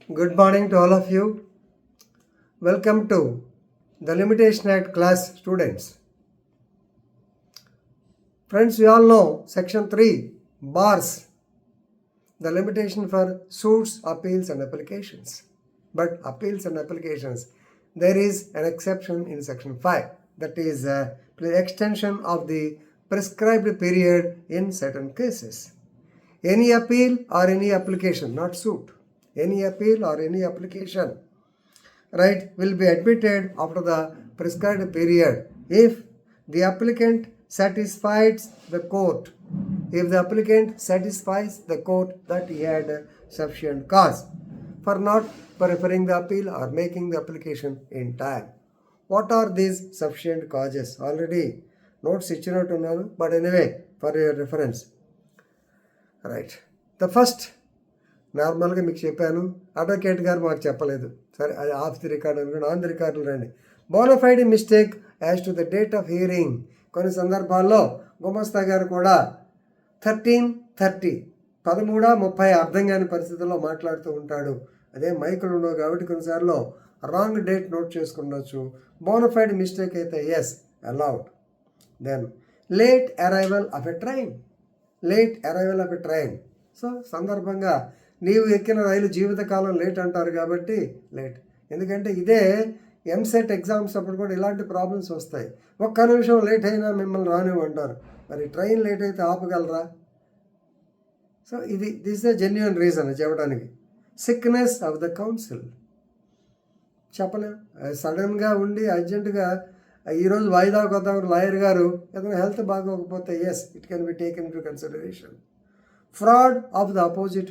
Good morning to all of you. Welcome to the Limitation Act class, students. Friends, we all know section 3 bars the limitation for suits, appeals and applications. But appeals and applications, there is an exception in section 5, that is the extension of the prescribed period in certain cases. Any appeal or any application, not suit, any appeal or any application, right, will be admitted after the prescribed period if the applicant satisfies the court. If the applicant satisfies the court that he had sufficient cause for not preferring the appeal or making the application in time. What are these sufficient causes? Already notes ichinatunnaru, but anyway, for your reference. Right the first నార్మల్గా మీకు చెప్పాను, advocate గారు మాకు చెప్పలేదు, సరే అది off the record అనుకోండి, on the రికార్డులు రండి. Bona fide mistake as to the date of hearing. కొన్ని సందర్భాల్లో గుమస్తా గారు కూడా 13:30 అర్థం కాని పరిస్థితుల్లో మాట్లాడుతూ ఉంటాడు. అదే మైకులు ఉండవు కాబట్టి కొన్నిసార్లు రాంగ్ డేట్ నోట్ చేసుకుండొచ్చు. బోనఫైడ్ మిస్టేక్ అయితే yes allowed. Then late arrival of a train. So సందర్భంగా నీవు ఎక్కిన రైలు జీవితకాలం లేట్ అంటారు కాబట్టి లేట్. ఎందుకంటే ఇదే ఎంసెట్ ఎగ్జామ్స్ అప్పుడు కూడా ఇలాంటి ప్రాబ్లమ్స్ వస్తాయి. ఒక్క నిమిషం లేట్ అయినా మిమ్మల్ని రానివ్వంటారు. మరి ట్రైన్ లేట్ అయితే ఆపగలరా? So this the genuine reason చెప్పడానికి. సిక్నెస్ ఆఫ్ ద కౌన్సిల్ చెప్పలేం. సడన్గా ఉండి అర్జెంటుగా ఈరోజు వాయిదాకు వద్దాం లాయర్ గారు ఏదైనా హెల్త్ బాగోకపోతే yes it can be taken to consideration. Fraud of the opposite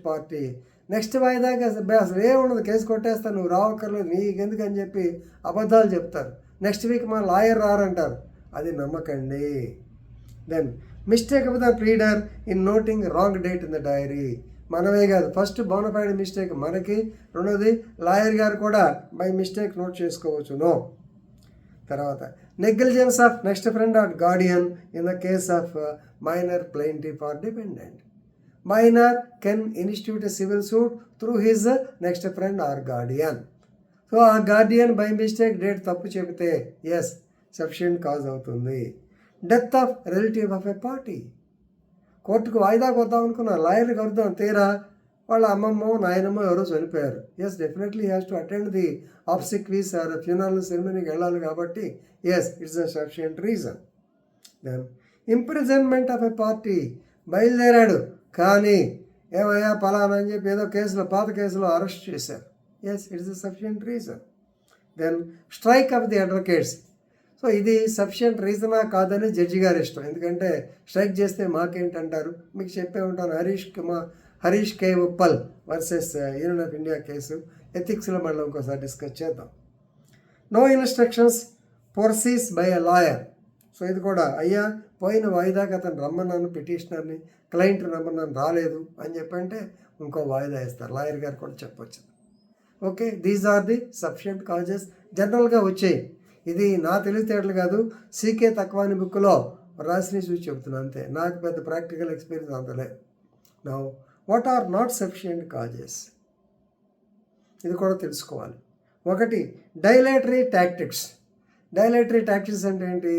party. Next వాయిదాకి అసలు ఏముండదు, కేసు కొట్టేస్తాను, నువ్వు రావక్కర్లేదు, నీకెందుకు అని చెప్పి అబద్ధాలు చెప్తారు. నెక్స్ట్ వీక్ మన లాయర్ రారంటారు, అది నమ్మకండి. Then mistake of the pleader in noting wrong date in the diary. మనమే కాదు, ఫస్ట్ బోనఫైడ్ మిస్టేక్ మనకి, రెండోది లాయర్ గారు కూడా బై మిస్టేక్ నోట్ చేసుకోవచ్చు. నో. తర్వాత negligence of next friend or guardian in the case of minor plaintiff or dependent. Minor can institute a civil suit through his next friend or guardian. So ఆ guardian by mistake date తప్పు చెబితే yes sufficient cause అవుతుంది. Death of relative of a party. కోర్టుకు వాయిదాకు వద్దాం అనుకున్న లాయర్కి వద్దాం, తీరా వాళ్ళ అమ్మమ్మో నాయనమ్మో ఎవరో చనిపోయారు. Yes definitely has to attend the obsequies or funeral సెరమనీకి వెళ్ళాలి కాబట్టి yes it's a sufficient reason. Then imprisonment of a party. బయలుదేరాడు కానీ ఏమయ్యా పలానా అని చెప్పి ఏదో కేసులో, పాత కేసులో అరెస్ట్ చేశారు. Yes it's a sufficient reason. Then strike of the advocates. So ఇది సఫిషియంట్ రీజనా కాదని జడ్జి గారి ఇష్టం. ఎందుకంటే స్ట్రైక్ చేస్తే మాకేంటంటారు, మీకు చెప్పే ఉంటాను. Harish K Uppal versus Union of India case ఎథిక్స్లో మళ్ళీ ఇంకోసారి డిస్కస్ చేద్దాం. No instructions forces by a lawyer. So ఇది కూడా, అయ్యా పోయిన వాయిదాకి అతను రమ్మన్నాను, పిటిషనర్ని, క్లయింట్ రమ్మన్నాను, రాలేదు అని చెప్పంటే ఇంకో వాయిదా ఇస్తారు. లాయర్ గారు కూడా చెప్పొచ్చు. Okay, these are the sufficient causes జనరల్గా వచ్చాయి. ఇది నా తెలివితేటలు కాదు, సీకే తక్వాని బుక్లో రాసిని చూసి చెబుతున్నాను అంతే. నాకు పెద్ద ప్రాక్టికల్ ఎక్స్పీరియన్స్ అంతలే. Now what are not sufficient causes, ఇది కూడా తెలుసుకోవాలి. ఒకటి డైలేటరీ టాక్టిక్స్. అంటే ఏంటి?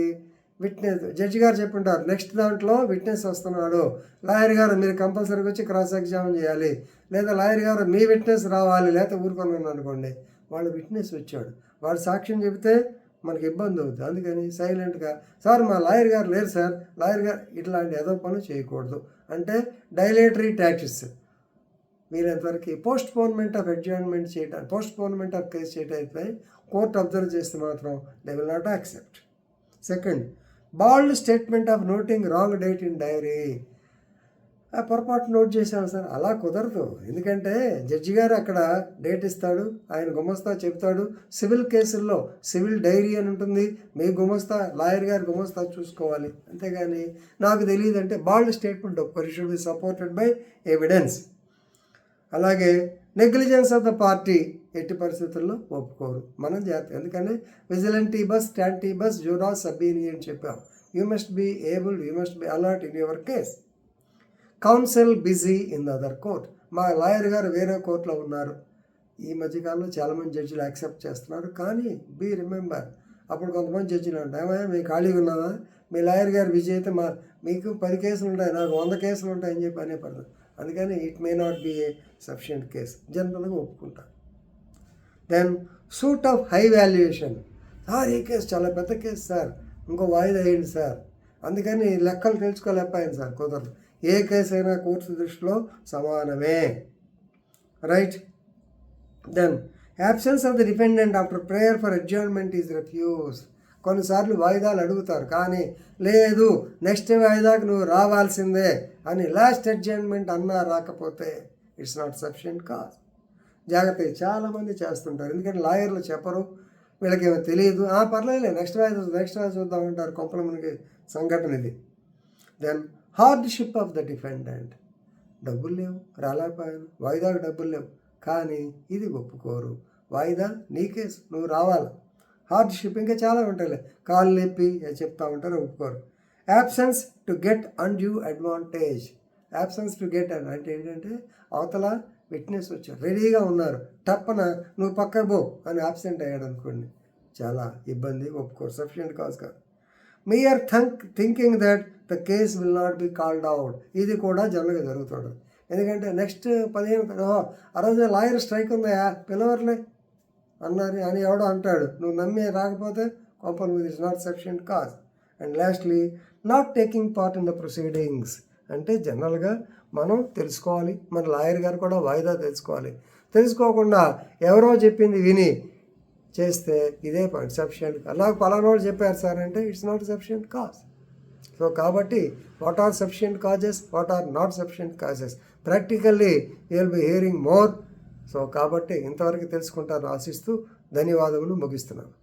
విట్నెస్, జడ్జి గారు చెప్పుంటారు, నెక్స్ట్ దాంట్లో విట్నెస్ వస్తున్నాడు, లాయర్ గారు మీరు కంపల్సరీగా వచ్చి క్రాస్ ఎగ్జామిన్ చేయాలి, లేదా లాయర్ గారు మీ విట్నెస్ రావాలి, లేకపోతే ఊరుకున్నాను అనుకోండి, వాళ్ళు విట్నెస్ వచ్చాడు, వాడు సాక్ష్యం చెబితే మనకి ఇబ్బంది అవుతుంది. అందుకని సైలెంట్గా, సార్ మా లాయర్ గారు లేరు సార్, లాయర్ గారు, ఇట్లాంటి ఏదో పనులు చేయకూడదు. అంటే డైలేటరీ టాక్టిక్స్. వీరంతవరకు పోస్ట్పోన్మెంట్ ఆఫ్ అడ్జర్న్మెంట్ చేయటం, పోస్ట్పోన్మెంట్ ఆఫ్ కేసు చేయటం అయితే కోర్టు అబ్జర్వ్ చేస్తే మాత్రం they will not accept. Second, bald statement of noting wrong date in diary. పొరపాటు నోట్ చేశాను సార్, అలా కుదరదు. ఎందుకంటే జడ్జి గారు అక్కడ డేట్ ఇస్తాడు, ఆయన గుమస్తా చెప్తాడు. సివిల్ కేసుల్లో సివిల్ డైరీ అని ఉంటుంది, మీ గుమస్తా, లాయర్ గారు గుమస్తా చూసుకోవాలి. అంతేగాని నాకు తెలియదు అంటే బాల్డ్ స్టేట్మెంట్ ఒక్కరి should be supported by evidence. అలాగే నెగ్లిజెన్స్ ఆఫ్ ద పార్టీ ఎట్టి పరిస్థితుల్లో ఒప్పుకోరు. మనం జాగ్రత్త, ఎందుకంటే విజిలెంటీబస్, స్టాంటీబస్, జూరాస్, సబ్బీని అని చెప్పాం. You must be alert in your case. Counsel busy in other court. మా లాయర్ గారు వేరే కోర్టులో ఉన్నారు. ఈ మధ్యకాలంలో చాలామంది జడ్జిలు యాక్సెప్ట్ చేస్తున్నారు. కానీ బీ రిమెంబర్, అప్పుడు కొంతమంది జడ్జిలు ఉంటాయి, ఏమయ్యా మీకు ఖాళీగా ఉన్నదా, మీ లాయర్ గారు బిజీ అయితే మీకు 10 కేసులు ఉంటాయి, నాకు 100 కేసులు ఉంటాయని చెప్పి అనే పడదు. అందుకని it may not be a sufficient case, జనరల్గా ఒప్పుకుంటారు. Then suit of high valuation. Sir ఈ కేసు చాలా పెద్ద కేసు సార్, ఇంకో వాయిదా వేయండి సార్, అందుకని లెక్కలు తెలుసుకోలేకపోయాను సార్. కుదరదు. ఏ కేసు అయినా కోర్టు దృష్టిలో సమానమే. Right. Then absence of the defendant after prayer for adjournment is refuse. కొన్నిసార్లు వాయిదాలు అడుగుతారు, కానీ లేదు నెక్స్ట్ వాయిదాకు నువ్వు రావాల్సిందే అని లాస్ట్ అడ్జర్న్మెంట్ అన్నా రాకపోతే ఇట్స్ నాట్ సఫిషియంట్ కాజ్. జాగ్రత్త. చాలామంది చేస్తుంటారు, ఎందుకంటే లాయర్లు చెప్పరు, వీళ్ళకేమో తెలియదు, పర్లేదు నెక్స్ట్ వాయిదా చూద్దామంటారు. కొంపల మునిగి సంఘటన ఇది. Then hardship of the defendant. డబ్బులు లేవు, రాలేకపోయాను, వాయిదాకు డబ్బులు లేవు, కానీ ఇది ఒప్పుకోరు. వాయిదా నీ కేసు, నువ్వు రావాలి. హార్డ్షిప్ ఇంకా చాలా ఉంటాయి, కాళ్ళు నొప్పి చెప్తా ఉంటారు, ఒప్పుకోరు. Absence to get undue advantage. Absence to get అంటే ఏంటంటే అవతల విట్నెస్ వచ్చారు, రెడీగా ఉన్నారు, తప్పన నువ్వు పక్కకు పో అని యాబ్సెంట్ అయ్యాడు అనుకోండి, చాలా ఇబ్బంది, ఒప్పుకోరు. సఫిషియంట్ కాజ్ కాదు. We're thinking that the case will not be called out. ఇది కూడా జనరల్గా జరుగుతుంది. ఎందుకంటే నెక్స్ట్ 15 ఆ రోజు లాయర్ స్ట్రైక్ ఉందా, పిలవర్లే అన్నారు అని ఎవడో అంటాడు, నువ్వు నమ్మి రాకపోతే కోపం with is not sufficient cause. And lastly not taking part in the proceedings. అంటే జనరల్గా మనం తెలుసుకోవాలి, మన లాయర్ గారు కూడా వాయిదా తెలుసుకోవాలి. తెలుసుకోకుండా ఎవరో చెప్పింది విని చేస్తే ఇదే పాయింట్ సఫిషియంట్. అలాగే పలానోడు చెప్పారు సార్ అంటే it's not sufficient cause. So కాబట్టి what are sufficient causes, what are not sufficient causes, practically you will be hearing more. So కాబట్టి ఇంతవరకు తెలుసుకుంటారు ఆశిస్తూ ధన్యవాదములు ముగిస్తున్నాను.